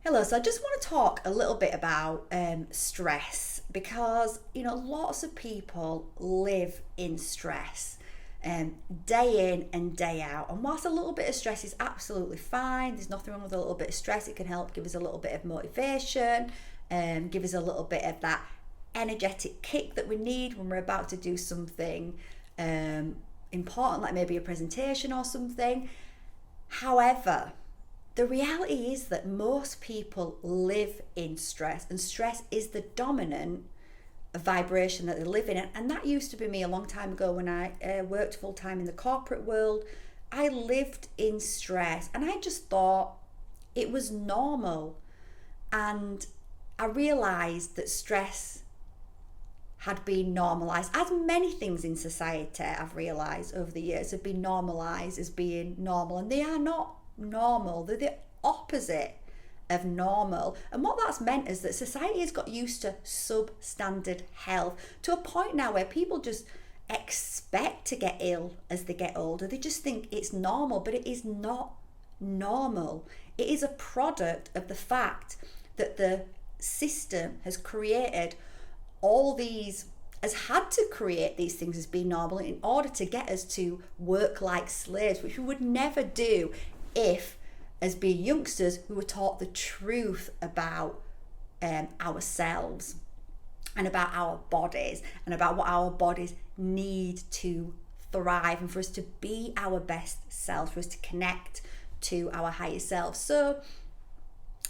Hello, so I just want to talk a little bit about stress because lots of people live in stress day in and day out. And whilst a little bit of stress is absolutely fine, there's nothing wrong with a little bit of stress. It can help give us a little bit of motivation, give us a little bit of that energetic kick that we need when we're about to do something important, like maybe a presentation or something. However, the reality is that most people live in stress, and stress is the dominant vibration that they live in. And that used to be me a long time ago when I worked full time in the corporate world. I lived in stress and I just thought it was normal. And I realised that stress had been normalised, as many things in society I've realised over the years have been normalised as being normal, and they are not normal. They're the opposite of normal. And what that's meant is that society has got used to substandard health to a point now where people just expect to get ill as they get older. They just think it's normal, but it is not normal. It is a product of the fact that the system has created all these, has had to create these things as being normal in order to get us to work like slaves, which we would never do if, as being youngsters, we were taught the truth about ourselves and about our bodies and about what our bodies need to thrive and for us to be our best selves, for us to connect to our higher selves. So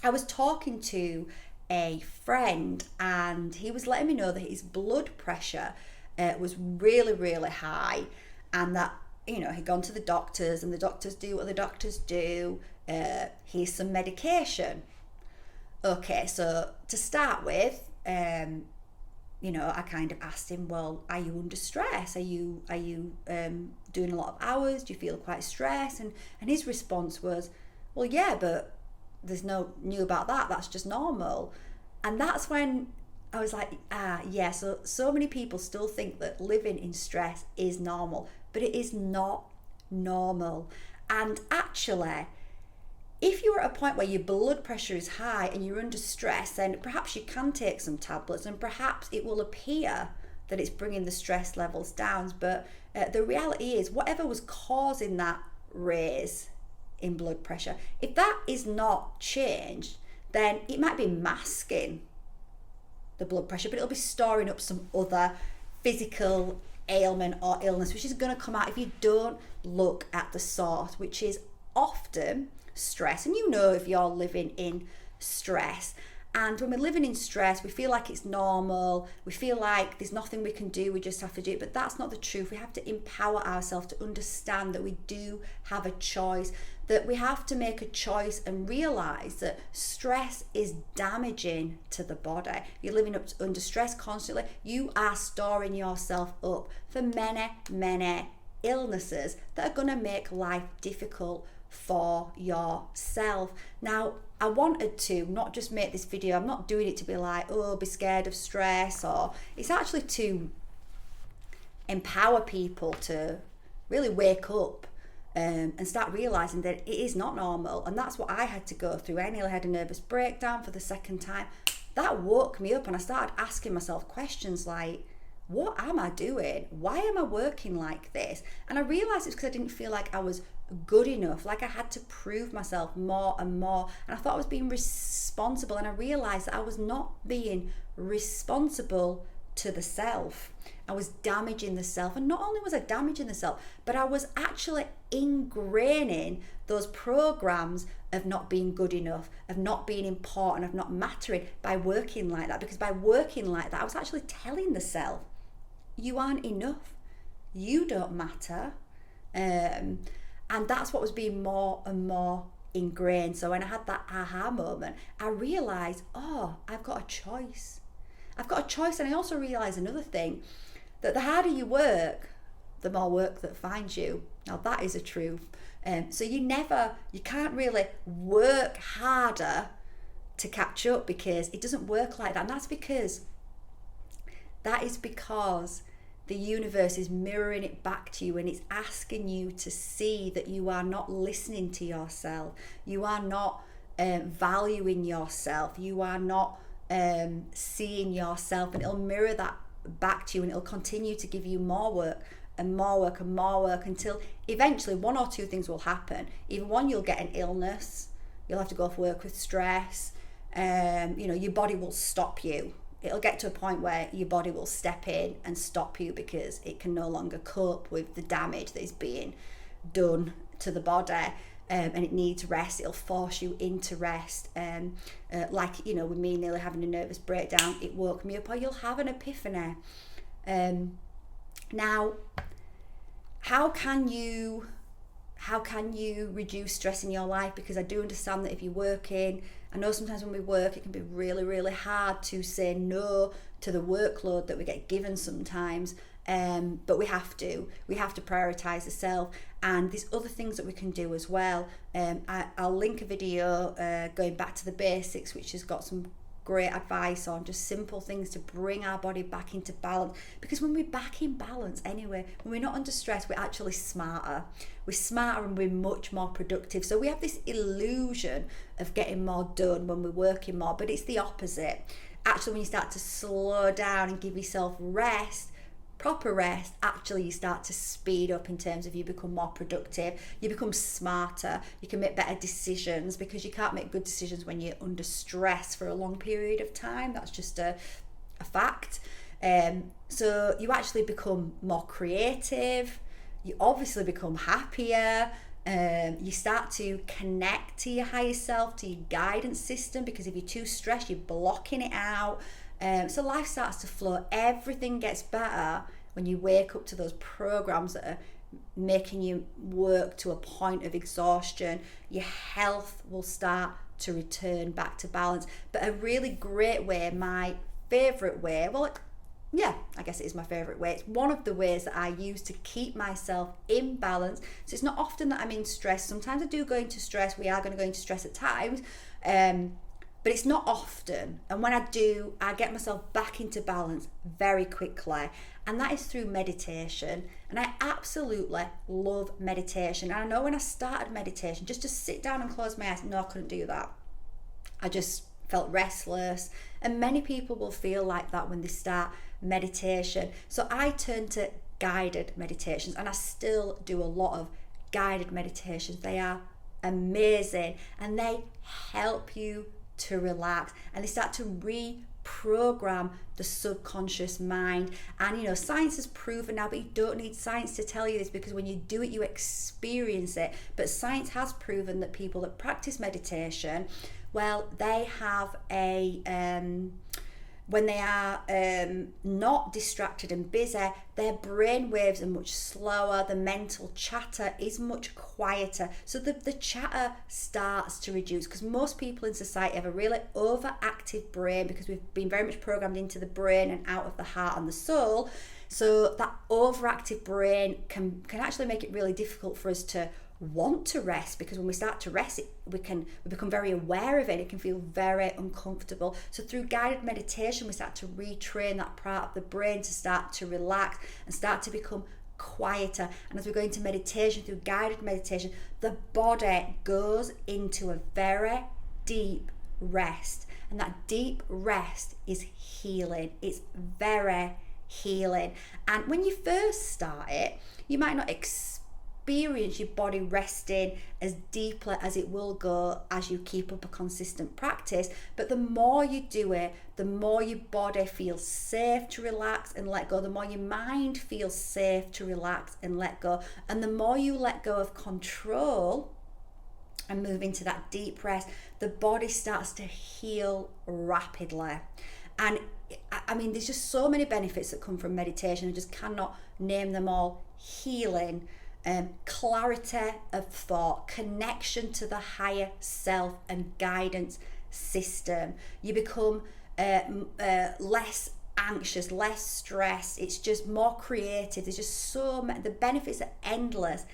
I was talking to a friend and he was letting me know that his blood pressure was really, really high, and that he'd gone to the doctors and the doctors do what the doctors do. Here's some medication. Okay, so to start with, I kind of asked him, well, are you under stress? Are you doing a lot of hours? Do you feel quite stressed? And his response was, well, yeah, but there's no new about that. That's just normal. And that's when I was like, yeah, so many people still think that living in stress is normal, but it is not normal. And actually, if you're at a point where your blood pressure is high and you're under stress, then perhaps you can take some tablets and perhaps it will appear that it's bringing the stress levels down. But the reality is, whatever was causing that raise in blood pressure, if that is not changed, then it might be masking the blood pressure, but it'll be storing up some other physical ailment or illness, which is going to come out if you don't look at the source, which is often stress. And if you're living in stress, and when we're living in stress, we feel like it's normal, we feel like there's nothing we can do, we just have to do it. But that's not the truth. We have to empower ourselves to understand that we do have a choice, that we have to make a choice and realize that stress is damaging to the body. If you're living under stress constantly, you are storing yourself up for many, many illnesses that are going to make life difficult for yourself. Now, I wanted to not just make this video, I'm not doing it to be like, oh, be scared of stress, or it's actually to empower people to really wake up and start realizing that it is not normal. And that's what I had to go through. I nearly had a nervous breakdown for the second time. That woke me up and I started asking myself questions like, what am I doing? Why am I working like this? And I realized it's because I didn't feel like I was good enough, like I had to prove myself more and more, and I thought I was being responsible, and I realized that I was not being responsible to the self. I was damaging the self, and not only was I damaging the self, but I was actually ingraining those programs of not being good enough, of not being important, of not mattering by working like that. Because by working like that, I was actually telling the self, you aren't enough, you don't matter. And that's what was being more and more ingrained. So when I had that aha moment, I realized, I've got a choice. I've got a choice. And I also realized another thing, that the harder you work, the more work that finds you. Now that is a truth. So you can't really work harder to catch up, because it doesn't work like that. And that is because the universe is mirroring it back to you, and it's asking you to see that you are not listening to yourself. You are not valuing yourself. You are not seeing yourself, and it'll mirror that back to you, and it'll continue to give you more work and more work and more work until eventually one or two things will happen. Either one, you'll get an illness, you'll have to go off work with stress, your body will stop you. It'll get to a point where your body will step in and stop you because it can no longer cope with the damage that is being done to the body, and it needs rest. It'll force you into rest, with me nearly having a nervous breakdown, it woke me up. Or you'll have an epiphany. Now, how can you reduce stress in your life? Because I do understand that if you're working, I know sometimes when we work, it can be really, really hard to say no to the workload that we get given sometimes. But we have to prioritize the self, and there's other things that we can do as well. I'll link a video going back to the basics, which has got some great advice on just simple things to bring our body back into balance. Because when we're back in balance anyway, when we're not under stress, we're actually smarter. We're smarter and we're much more productive. So we have this illusion of getting more done when we're working more, but it's the opposite. Actually, when you start to slow down and give yourself rest, proper rest, actually you start to speed up in terms of you become more productive, you become smarter, you can make better decisions, because you can't make good decisions when you're under stress for a long period of time. That's just a fact. So you actually become more creative, you obviously become happier, you start to connect to your higher self, to your guidance system, because if you're too stressed, you're blocking it out. So life starts to flow. Everything gets better when you wake up to those programs that are making you work to a point of exhaustion. Your health will start to return back to balance. But a really great way, my favourite way, I guess it is my favourite way. It's one of the ways that I use to keep myself in balance. So it's not often that I'm in stress. Sometimes I do go into stress. We are going to go into stress at times. But it's not often. And when I do, I get myself back into balance very quickly. And that is through meditation. And I absolutely love meditation. And I know when I started meditation, just to sit down and close my eyes, no, I couldn't do that. I just felt restless. And many people will feel like that when they start meditation. So I turned to guided meditations, and I still do a lot of guided meditations. They are amazing, and they help you to relax, and they start to reprogram the subconscious mind. And science has proven now, but you don't need science to tell you this, because when you do it, you experience it. But science has proven that people that practice meditation, well, they have when they are not distracted and busy, their brain waves are much slower, the mental chatter is much quieter. So the chatter starts to reduce, because most people in society have a really overactive brain, because we've been very much programmed into the brain and out of the heart and the soul. So that overactive brain can actually make it really difficult for us to want to rest, because when we start to rest, we become very aware of it. It can feel very uncomfortable. So through guided meditation, we start to retrain that part of the brain to start to relax and start to become quieter. And as we go into meditation, through guided meditation, the body goes into a very deep rest, and that deep rest is healing. It's very healing. And when you first start it, you might not experience your body resting as deeply as it will go as you keep up a consistent practice. But the more you do it, the more your body feels safe to relax and let go, the more your mind feels safe to relax and let go, and the more you let go of control and move into that deep rest, the body starts to heal rapidly. And I mean, there's just so many benefits that come from meditation. I just cannot name them all. Healing, clarity of thought, connection to the higher self and guidance system. You become less anxious, less stressed. It's just more creative. There's just so many, the benefits are endless.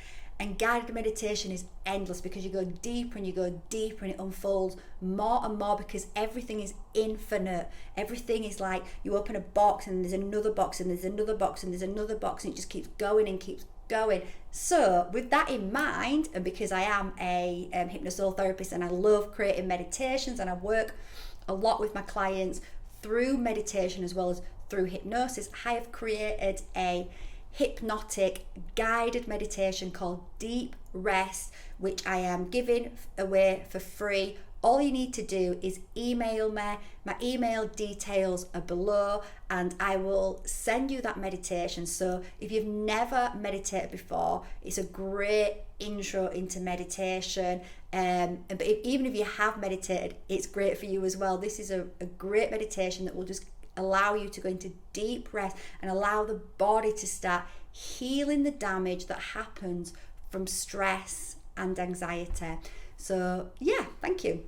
And guided meditation is endless, because you go deeper and you go deeper, and it unfolds more and more, because everything is infinite. Everything is like you open a box and there's another box and there's another box and there's another box, and it just keeps going and keeps going. So with that in mind, and because I am a hypnosoul therapist and I love creating meditations and I work a lot with my clients through meditation as well as through hypnosis, I have created a hypnotic guided meditation called Deep Rest, which I am giving away for free. All you need to do is email me. My email details are below and I will send you that meditation. So if you've never meditated before, it's a great intro into meditation. But even if you have meditated, it's great for you as well. This is a great meditation that will just allow you to go into deep rest and allow the body to start healing the damage that happens from stress and anxiety. So yeah, thank you.